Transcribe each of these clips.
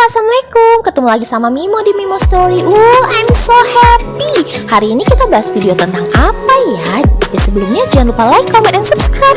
Assalamualaikum. Ketemu lagi sama Mimo di Mimo Story. I'm so happy. Hari ini kita bahas video tentang apa ya? Tapi sebelumnya jangan lupa like, comment, and subscribe.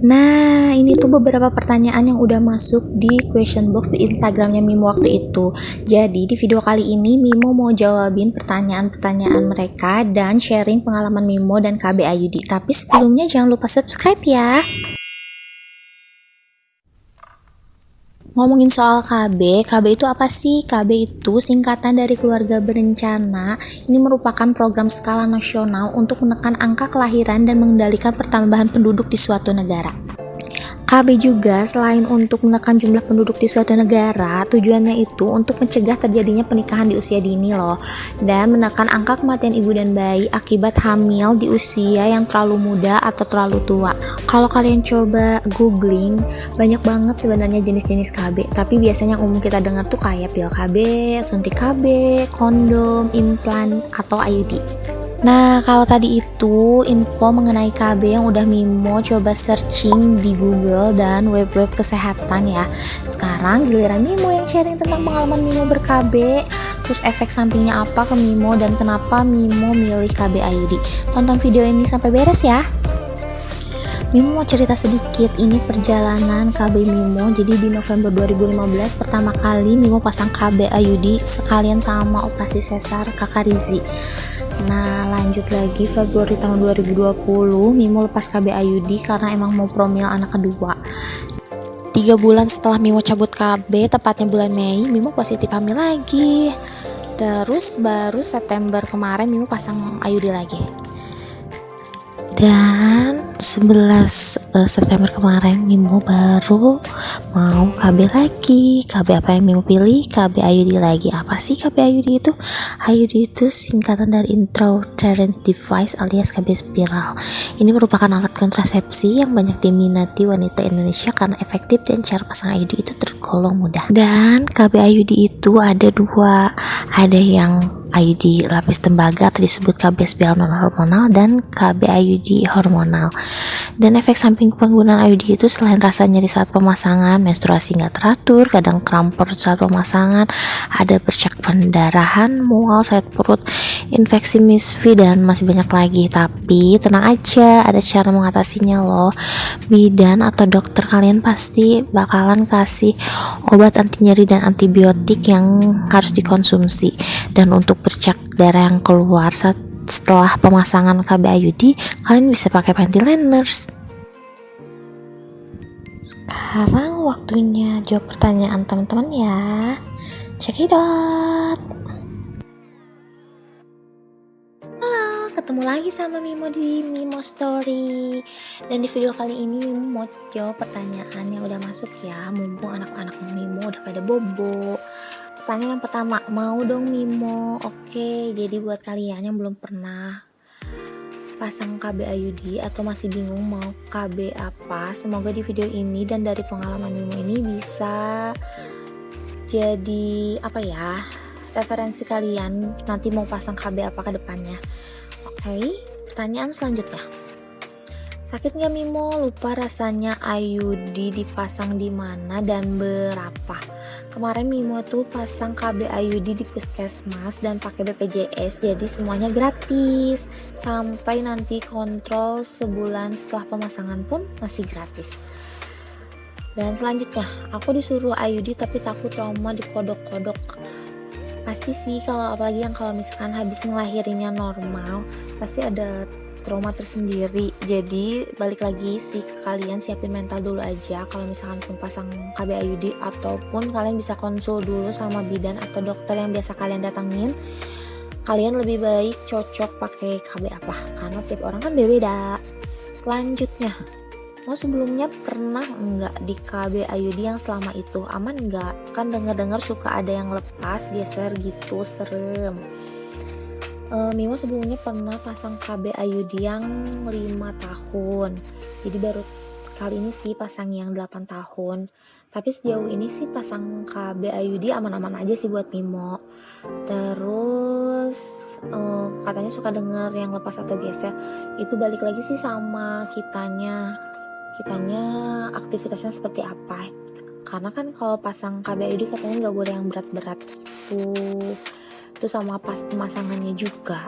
Nah, ini tuh beberapa pertanyaan yang udah masuk di question box di Instagramnya Mimo waktu itu. Jadi di video kali ini Mimo mau jawabin pertanyaan-pertanyaan mereka dan sharing pengalaman Mimo dan KB Ayudi. Tapi sebelumnya jangan lupa subscribe ya. Ngomongin soal KB itu apa sih? KB itu singkatan dari Keluarga Berencana. Ini merupakan program skala nasional untuk menekan angka kelahiran dan mengendalikan pertambahan penduduk di suatu negara. KB juga selain untuk menekan jumlah penduduk di suatu negara, tujuannya itu untuk mencegah terjadinya pernikahan di usia dini loh, dan menekan angka kematian ibu dan bayi akibat hamil di usia yang terlalu muda atau terlalu tua. Kalau kalian coba googling, banyak banget sebenarnya jenis-jenis KB, tapi biasanya yang umum kita dengar tuh kayak pil KB, suntik KB, kondom, implan, atau IUD. Nah, kalau tadi itu info mengenai KB yang udah Mimo coba searching di Google dan web-web kesehatan ya. Sekarang giliran Mimo yang sharing tentang pengalaman Mimo ber-KB, terus efek sampingnya apa ke Mimo dan kenapa Mimo milih KB IUD. Tonton video ini sampai beres ya. Mimo mau cerita sedikit, ini perjalanan KB Mimo. Jadi di November 2015 pertama kali Mimo pasang KB IUD sekalian sama operasi sesar kakak Rizi. Nah, lanjut lagi Februari tahun 2020 Mimo lepas KB IUD karena emang mau promil anak kedua. 3 bulan setelah Mimo cabut KB, tepatnya bulan Mei, Mimo positif hamil lagi. Terus baru September kemarin Mimo pasang IUD lagi. Dan 11 September kemarin Mimo baru mau KB lagi. KB apa yang Mimo pilih? KB IUD lagi. Apa sih KB IUD itu? IUD itu singkatan dari intrauterine device alias KB spiral. Ini merupakan alat kontrasepsi yang banyak diminati wanita Indonesia karena efektif dan cara pasang IUD itu tergolong mudah. Dan KB IUD itu ada dua, ada yang IUD lapis tembaga atau disebut KB spiral non hormonal dan KB IUD hormonal. Dan efek samping penggunaan IUD itu selain rasa nyeri saat pemasangan, menstruasi nggak teratur, kadang kram perut saat pemasangan, ada bercak pendarahan, mual, sakit perut, infeksi misfi dan masih banyak lagi. Tapi tenang aja, ada cara mengatasinya loh. Bidan atau dokter kalian pasti bakalan kasih obat anti nyeri dan antibiotik yang harus dikonsumsi. Dan untuk bercak darah yang keluar setelah pemasangan KB IUD, kalian bisa pakai panty liners. Sekarang waktunya jawab pertanyaan teman-teman ya. Check it out. Halo, ketemu lagi sama Mimo di Mimo Story. Dan di video kali ini Mimo mau jawab pertanyaan yang udah masuk ya, mumpung anak-anak Mimo udah pada bobo. Pertanyaan yang pertama, mau dong Mimo. Oke, jadi buat kalian yang belum pernah pasang KB IUD atau masih bingung mau KB apa, semoga di video ini dan dari pengalaman Mimo ini bisa jadi referensi kalian nanti mau pasang KB apa ke depannya. Oke, pertanyaan selanjutnya, sakit nggak Mimo? Lupa rasanya IUD dipasang di mana dan berapa. Kemarin Mimo tuh pasang KB IUD di puskesmas dan pakai BPJS, jadi semuanya gratis. Sampai nanti kontrol sebulan setelah pemasangan pun masih gratis. Dan selanjutnya, aku disuruh IUD tapi takut trauma dikodok-kodok. Pasti sih, apalagi yang kalau misalkan habis ngelahirinnya normal, pasti ada trauma tersendiri. Jadi balik lagi sih ke kalian, siapin mental dulu aja kalau misalkan pun pasang KB IUD, ataupun kalian bisa konsul dulu sama bidan atau dokter yang biasa kalian datangin. Kalian lebih baik cocok pakai KB apa, karena tiap orang kan beda-beda. Selanjutnya, mau sebelumnya pernah enggak di KB IUD yang selama itu? Aman enggak? Kan dengar-dengar suka ada yang lepas geser gitu, serem. Mimo sebelumnya pernah pasang KB IUD yang 5 tahun, jadi baru kali ini sih pasang yang 8 tahun. Tapi sejauh ini sih pasang KB IUD aman-aman aja sih buat Mimo. Terus katanya suka denger yang lepas atau geser. Itu balik lagi sih sama kitanya aktivitasnya seperti apa, karena kan kalau pasang KB IUD katanya nggak boleh yang berat-berat gitu. Itu sama pas pemasangannya juga.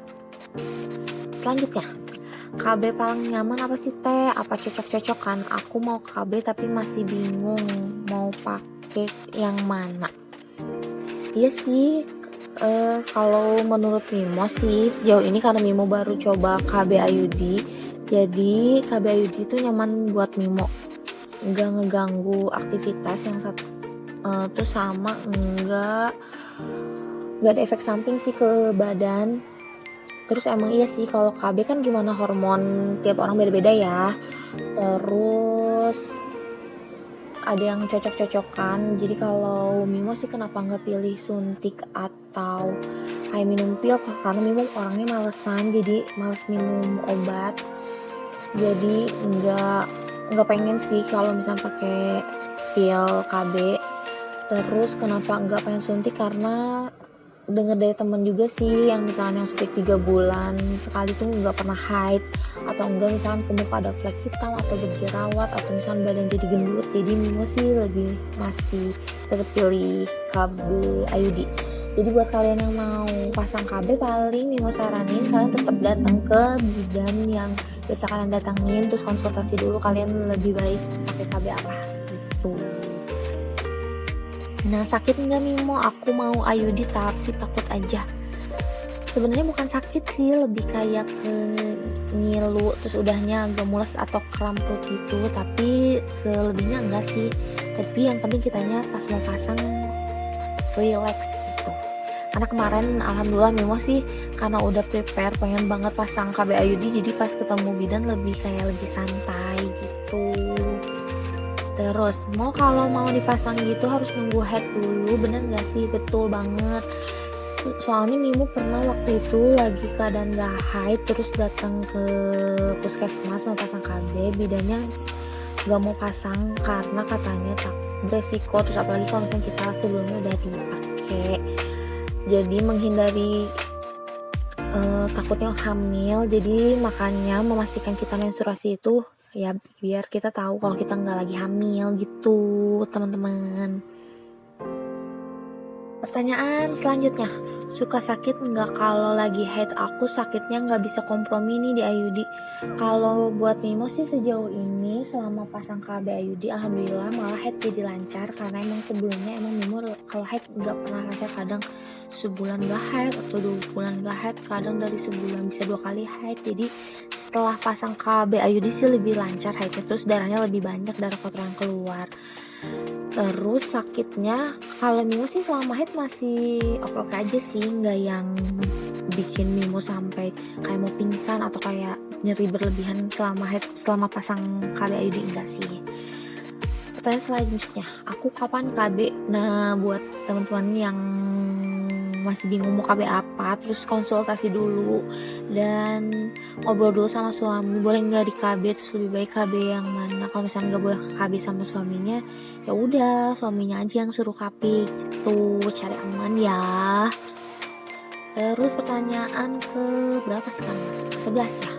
Selanjutnya, KB paling nyaman apa sih teh? Apa cocok-cocok kan? Aku mau KB tapi masih bingung mau pakai yang mana. Iya sih, kalau menurut Mimo sih sejauh ini karena Mimo baru coba KB IUD, jadi KB IUD itu nyaman buat Mimo, nggak ngeganggu aktivitas yang satu, terus sama nggak ada efek samping sih ke badan. Terus emang iya sih kalau KB kan gimana, hormon tiap orang beda-beda ya. Terus ada yang cocok-cocokan. Jadi kalau Mimo sih kenapa nggak pilih suntik atau kayak minum pil, karena Mimo orangnya malesan, jadi males minum obat. Jadi nggak pengen sih kalau misalnya pakai pil KB. Terus kenapa nggak pengen suntik, karena dengar dari temen juga sih yang misalnya yang suntik 3 bulan sekali tuh nggak pernah haid, atau enggak misalnya ke muka ada flek hitam atau berjerawat, atau misalnya badan jadi gendut. Jadi Mimo sih lebih masih tetap pilih KB IUD. Jadi buat kalian yang mau pasang KB, paling Mimo saranin kalian tetap datang ke bidan yang biasa kalian datangin, terus konsultasi dulu kalian lebih baik pakai KB apa gitu. Nah, sakit nggak Mimo? Aku mau IUD tapi takut aja. Sebenarnya bukan sakit sih, lebih kayak ke ngilu, terus udahnya agak mules atau kram perut gitu. Tapi selebihnya enggak sih. Tapi yang penting kitanya pas mau pasang relax gitu. Karena kemarin alhamdulillah Mimo sih karena udah prepare pengen banget pasang KB IUD, jadi pas ketemu bidan lebih santai gitu. Terus kalau mau dipasang gitu harus nunggu haid dulu, bener gak sih? Betul banget. Soalnya Mimo pernah waktu itu lagi keadaan gak haid, terus datang ke puskesmas mau pasang KB, bidannya gak mau pasang karena katanya tak beresiko, terus apalagi kalau misalnya kita sebelumnya udah dipakai. Jadi menghindari takutnya hamil, jadi makanya memastikan kita menstruasi itu ya biar kita tahu kalau kita nggak lagi hamil gitu teman-teman. Pertanyaan selanjutnya, suka sakit nggak kalau lagi haid? Aku sakitnya nggak bisa kompromi nih di IUD. Kalau buat Mimo sih sejauh ini selama pasang KB IUD alhamdulillah malah haid jadi lancar, karena emang sebelumnya emang Mimo kalau haid nggak pernah lancar, kadang sebulan nggak haid atau 2 bulan nggak haid, kadang dari sebulan bisa 2 kali haid. Jadi setelah pasang KB IUD sih lebih lancar haidnya, terus darahnya lebih banyak, darah kotor yang keluar. Terus sakitnya kalau Mimo sih selama haid masih oke-oke aja sih, nggak yang bikin Mimo sampai kayak mau pingsan atau kayak nyeri berlebihan selama haid, selama pasang KB IUD enggak sih. Pertanyaan selanjutnya, aku kapan KB? Nah, buat teman-teman yang masih bingung mau KB apa, terus konsultasi dulu dan ngobrol dulu sama suami, boleh nggak di KB, terus lebih baik KB yang mana. Kalau misalnya nggak boleh KB sama suaminya, ya udah suaminya aja yang suruh KB gitu, cari aman ya. Terus pertanyaan ke berapa sekarang? 11 ya.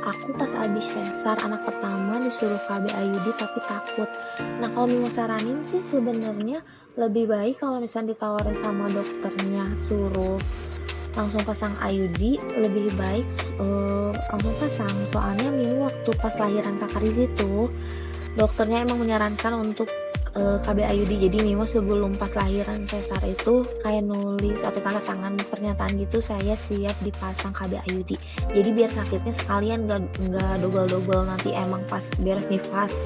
Aku pas abis sesar anak pertama disuruh KB IUD tapi takut. Nah, kalau Mimo saranin sih sebenarnya lebih baik kalau misalnya ditawarin sama dokternya suruh langsung pasang IUD, lebih baik langsung pasang. Soalnya Mimo waktu pas lahiran Kakak Rizi tuh dokternya emang menyarankan untuk KB IUD. Jadi Mimo sebelum pas lahiran sesar itu kayak nulis atau tanda tangan pernyataan gitu, saya siap dipasang KB IUD. Jadi biar sakitnya sekalian nggak double nanti emang pas beres nifas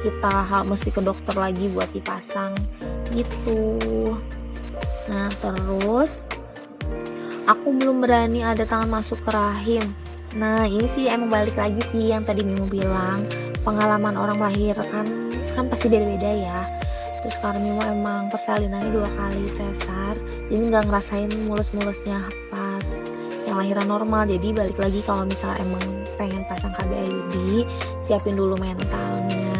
kita mesti ke dokter lagi buat dipasang gitu. Nah, terus aku belum berani ada tangan masuk ke rahim. Nah, ini sih emang balik lagi sih yang tadi Mimo bilang, pengalaman orang melahirkan kan pasti beda-beda ya. Terus karena Mimo emang persalinannya 2 kali sesar, jadi nggak ngerasain mulus-mulusnya pas yang lahiran normal. Jadi balik lagi kalau misalnya emang pengen pasang KB IUD, siapin dulu mentalnya.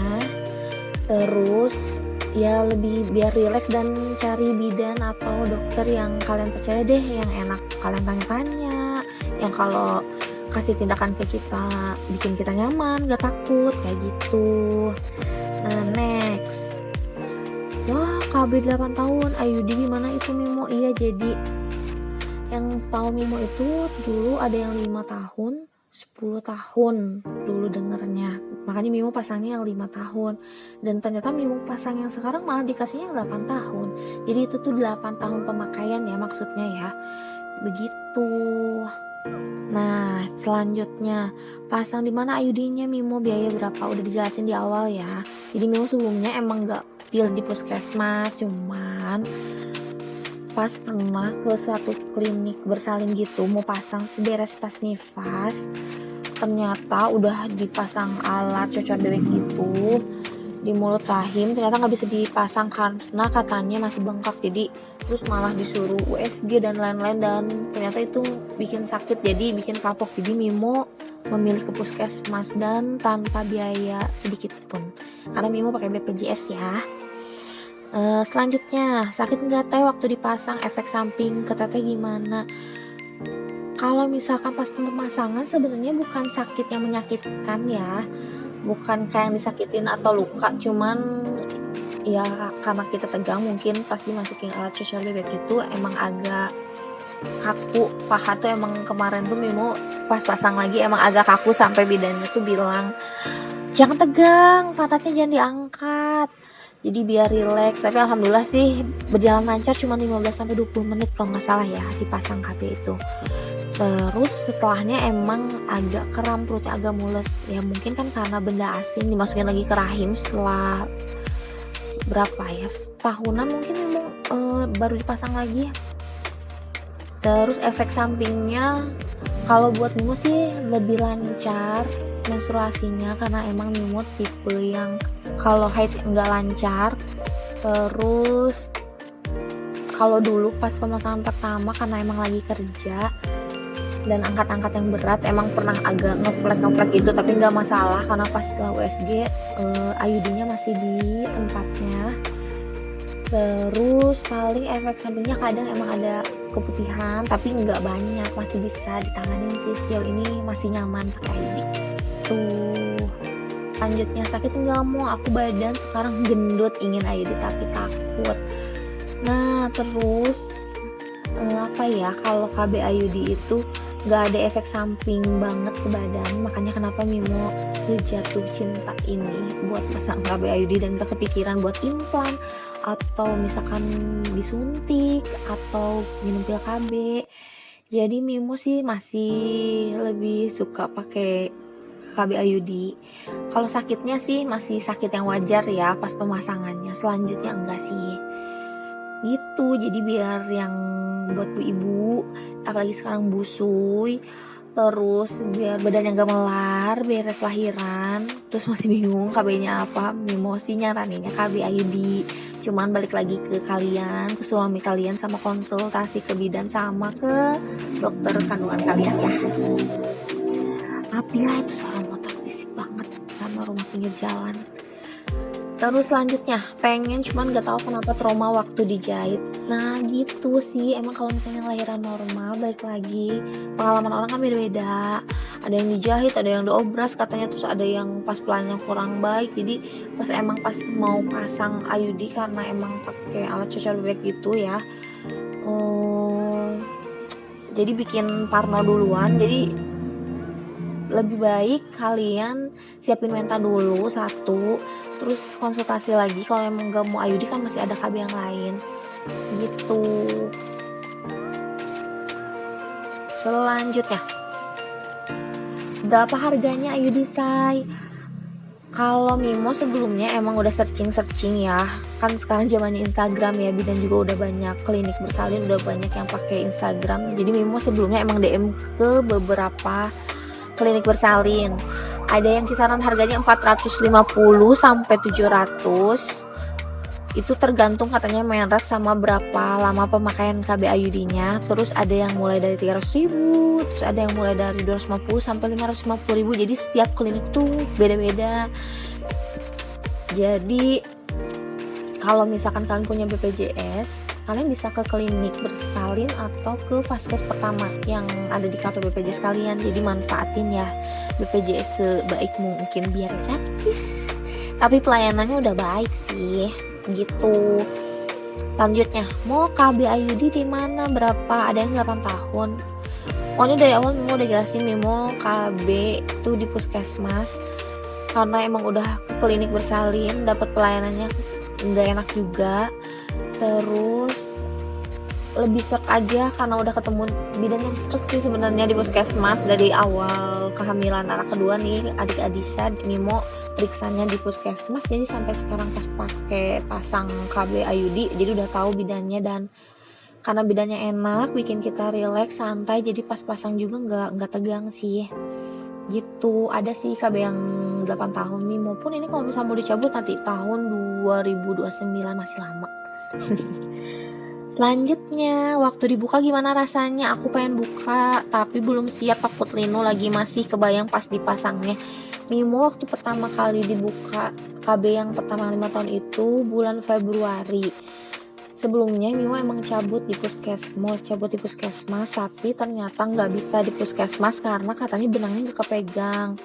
Terus ya lebih biar rileks dan cari bidan atau dokter yang kalian percaya deh, yang enak kalian tanya-tanya, yang kalau kasih tindakan ke kita bikin kita nyaman, gak takut kayak gitu. Nah next, wah KB 8 tahun Ayudi gimana itu Mimo? Iya, jadi yang setahu Mimo itu dulu ada yang 5 tahun 10 tahun dulu dengernya, makanya Mimo pasangnya yang 5 tahun, dan ternyata Mimo pasang yang sekarang malah dikasihnya yang 8 tahun. Jadi itu tuh 8 tahun pemakaian ya maksudnya ya, begitu. Nah selanjutnya, pasang di mana IUD-nya Mimo, biaya berapa, udah dijelasin di awal ya. Jadi Mimo sebelumnya emang gak pilih di puskesmas, cuman pas pernah ke satu klinik bersalin gitu mau pasang seberes pas nifas, ternyata udah dipasang alat cocor bebek gitu di mulut rahim, ternyata nggak bisa dipasang karena katanya masih bengkak. Jadi terus malah disuruh USG dan lain-lain, dan ternyata itu bikin sakit, jadi bikin kapok. Jadi Mimo memilih ke puskesmas dan tanpa biaya sedikit pun karena Mimo pakai BPJS ya. Selanjutnya, sakit nggak teh waktu dipasang, efek samping ke teteh gimana? Kalau misalkan pas pemasangan sebenarnya bukan sakit yang menyakitkan ya, bukan kayak yang disakitin atau luka, cuman ya karena kita tegang mungkin pas dimasukin alat cocor bebek itu emang agak kaku. Paha tuh emang kemarin tuh Mimo pas pasang lagi emang agak kaku sampai bidannya tuh bilang jangan tegang, pantatnya jangan diangkat, jadi biar rileks. Tapi alhamdulillah sih berjalan lancar, cuma 15-20 menit kalau nggak salah ya dipasang KB itu. Terus setelahnya emang agak kram, perutnya agak mules ya, mungkin kan karena benda asing dimasukin lagi ke rahim setelah berapa ya, setahunan mungkin memang baru dipasang lagi. Terus efek sampingnya kalau buat Mimo sih lebih lancar menstruasinya, karena emang Mimo tipe yang kalau haid nggak lancar. Terus kalau dulu pas pemasangan pertama karena emang lagi kerja dan angkat-angkat yang berat emang pernah agak ngeflek gitu, tapi nggak masalah karena pas setelah USG IUD-nya masih di tempatnya. Terus paling efek sampingnya kadang emang ada keputihan tapi nggak banyak, masih bisa ditanganin sih, sejauh ini masih nyaman pakai IUD tuh. Lanjutnya, sakit nggak mau, aku badan sekarang gendut, ingin IUD tapi takut. Nah terus apa ya, kalau KB IUD itu nggak ada efek samping banget ke badan, makanya kenapa Mimo sejatuh cinta ini buat pasang KB IUD dan gak kepikiran buat implan atau misalkan disuntik atau minum pil KB. Jadi Mimo sih masih lebih suka pakai KB IUD. Kalau sakitnya sih masih sakit yang wajar ya pas pemasangannya, selanjutnya enggak sih gitu. Jadi biar yang buat bu ibu apalagi sekarang busui, terus biar badannya gak melar, beres lahiran terus masih bingung KB-nya apa, Mimo sih nyaraninnya KB IUD. Cuman balik lagi ke kalian, ke suami kalian, sama konsultasi ke bidan sama ke dokter kandungan kalian ya. Tapi ya itu suara motor berisik banget karena rumah pinggir jalan. Terus selanjutnya, pengen cuman gak tahu kenapa trauma waktu dijahit. Nah gitu sih, emang kalau misalnya lahiran normal, balik lagi pengalaman orang kan beda-beda. Ada yang dijahit, ada yang diobras katanya, terus ada yang pas pelannya kurang baik. Jadi pas mau pasang IUD karena emang pakai alat cocor bebek gitu ya, jadi bikin parno duluan. Jadi lebih baik kalian siapin mental dulu satu, terus konsultasi lagi. Kalau emang gak mau IUD kan masih ada KB yang lain gitu. Selanjutnya, berapa harganya IUD say? Kalau Mimo sebelumnya emang udah searching ya, kan sekarang zamannya Instagram ya, bidan juga udah banyak klinik bersalin, udah banyak yang pakai Instagram. Jadi Mimo sebelumnya emang DM ke beberapa klinik bersalin. Ada yang kisaran harganya 450 sampai 700. Itu tergantung katanya merek sama berapa lama pemakaian KB IUD-nya. Terus ada yang mulai dari 300.000, terus ada yang mulai dari 250 sampai 550.000. Jadi setiap klinik tuh beda-beda. Jadi Kalau misalkan kalian punya BPJS, kalian bisa ke klinik bersalin atau ke vaskes pertama yang ada di kartu BPJS kalian. Jadi manfaatin ya BPJS sebaik mungkin biar gratis. Tapi pelayanannya udah baik sih, gitu. Lanjutnya, mau KB IUD di mana, berapa? Ada yang 8 tahun. Pokoknya dari awal Mimo udah jelasin, Mimo KB itu di puskesmas karena emang udah ke klinik bersalin, dapat pelayanannya nggak enak juga. Terus lebih serk aja karena udah ketemu bidan yang serk sih sebenarnya di puskesmas. Dari awal kehamilan anak kedua nih, adik Adisa, Mimo periksanya di puskesmas, jadi sampai sekarang pas pakai pasang KB IUD jadi udah tahu bidannya, dan karena bidannya enak bikin kita rileks, santai, jadi pas pasang juga nggak tegang sih gitu. Ada sih KB yang 8 tahun, Mimo pun ini kalau misalnya mau dicabut nanti tahun 2029, masih lama. Selanjutnya, waktu dibuka gimana rasanya? Aku pengen buka tapi belum siap, takut Lino lagi masih kebayang pas dipasangnya. Mimo waktu pertama kali dibuka KB yang pertama 5 tahun itu bulan Februari. Sebelumnya Mimo emang cabut di puskesmas, tapi ternyata nggak bisa di puskesmas karena katanya benangnya nggak kepegang.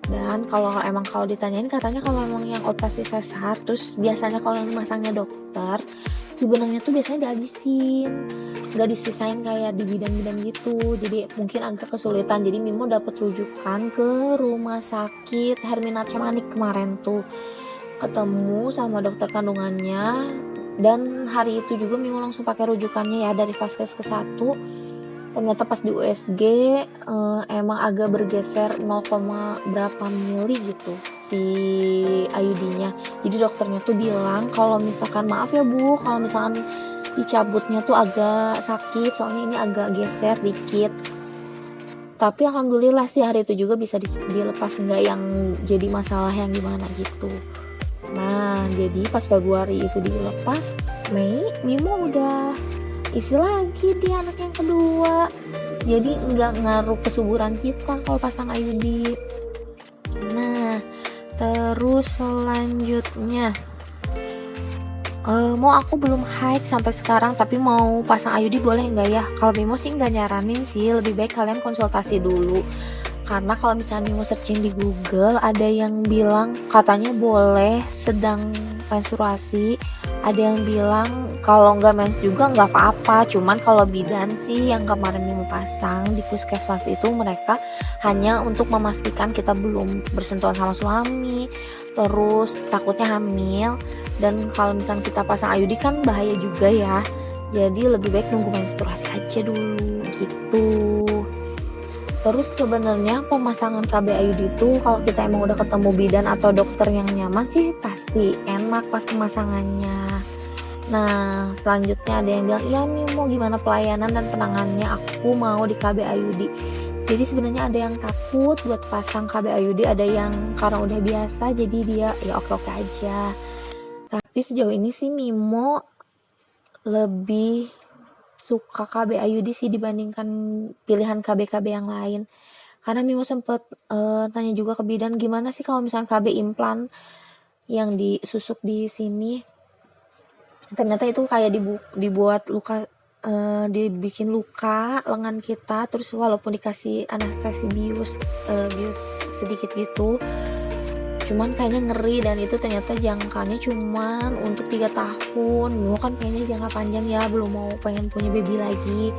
Dan kalau ditanyain katanya kalau emang yang operasi sesar, terus biasanya kalau yang masangnya dokter, si benangnya tuh biasanya dihabisin, nggak disisain kayak di bidan-bidan gitu. Jadi mungkin agak kesulitan. Jadi Mimo dapet rujukan ke rumah sakit Hermina Cemanik kemarin tuh, ketemu sama dokter kandungannya. Dan hari itu juga Mimo langsung pakai rujukannya ya dari vaskes ke 1. Ternyata pas di USG emang agak bergeser 0, berapa mili gitu si IUD-nya. Jadi dokternya tuh bilang kalau misalkan maaf ya Bu, kalau misalkan dicabutnya tuh agak sakit soalnya ini agak geser dikit. Tapi alhamdulillah sih hari itu juga bisa dilepas, nggak yang jadi masalah yang gimana gitu. Nah, jadi pas Februari itu dilepas, Mei Mimo udah isi lagi dia anak yang kedua. Jadi nggak ngaruh kesuburan kita kalau pasang IUD. Nah, terus selanjutnya, mau aku belum haid sampai sekarang, tapi mau pasang IUD boleh nggak ya? Kalau Mimo sih nggak nyaranin sih, lebih baik kalian konsultasi dulu. Karena kalau misalnya Mimo searching di Google, ada yang bilang katanya boleh sedang menstruasi, ada yang bilang kalau nggak mens juga nggak apa-apa. Cuman kalau bidan sih yang kemarin Mimo pasang di puskesmas itu, mereka hanya untuk memastikan kita belum bersentuhan sama suami, terus takutnya hamil. Dan kalau misalnya kita pasang IUD kan bahaya juga ya, jadi lebih baik nunggu menstruasi aja dulu gitu. Terus sebenarnya pemasangan KB IUD itu kalau kita emang udah ketemu bidan atau dokter yang nyaman sih pasti enak pas pemasangannya. Nah, selanjutnya ada yang bilang, iya Mimo gimana pelayanan dan penanganannya, aku mau di KB IUD. Jadi sebenarnya ada yang takut buat pasang KB IUD, ada yang karena udah biasa jadi dia ya oke-oke aja. Tapi sejauh ini sih Mimo lebih suka KB IUD sih dibandingkan pilihan KB-KB yang lain. Karena Mimo sempet tanya juga ke bidan, gimana sih kalau misalnya KB implan yang disusuk di sini. Ternyata itu kayak dibuat luka, dibikin luka lengan kita, terus walaupun dikasih anestesi bius sedikit gitu, cuman kayaknya ngeri, dan itu ternyata jangkanya cuman untuk 3 tahun. Mimo kan pengennya jangka panjang ya, belum mau pengen punya baby lagi.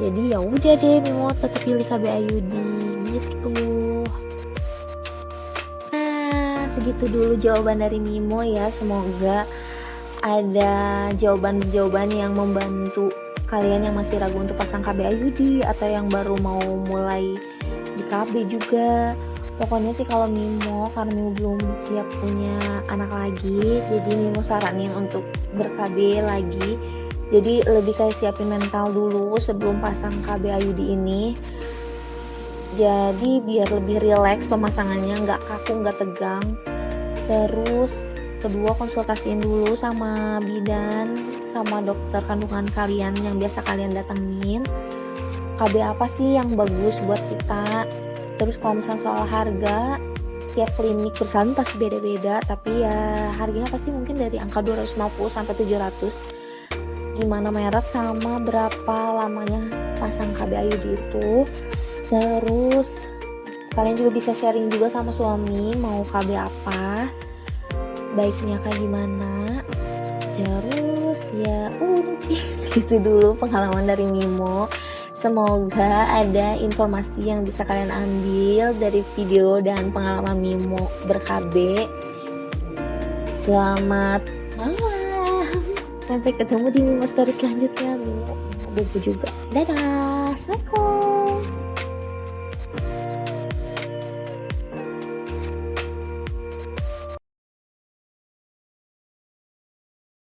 Jadi ya udah deh, Mimo tetap pilih KB IUD gitu. Nah, segitu dulu jawaban dari Mimo ya. Semoga ada jawaban-jawaban yang membantu kalian yang masih ragu untuk pasang KB IUD atau yang baru mau mulai di KB juga. Pokoknya sih kalau Mimo, karena Mimo belum siap punya anak lagi, jadi Mimo saranin untuk ber-KB lagi. Jadi lebih kayak siapin mental dulu sebelum pasang KB IUD ini. Jadi biar lebih rileks pemasangannya, nggak kaku, nggak tegang. Terus kedua, konsultasiin dulu sama bidan, sama dokter kandungan kalian yang biasa kalian datengin. KB apa sih yang bagus buat kita? Terus kalau misalnya soal harga, tiap klinik bersalin pasti beda-beda, tapi ya harganya pasti mungkin dari angka 250 sampai 700, gimana merek sama berapa lamanya pasang KB IUD itu. Terus kalian juga bisa sharing juga sama suami mau KB apa, baiknya kayak gimana. Terus ya segitu dulu pengalaman dari Mimo. Semoga ada informasi yang bisa kalian ambil dari video dan pengalaman Mimo ber-KB. Selamat malam, sampai ketemu di Mimo story selanjutnya. Mimo bobo juga, dadah, assalamualaikum.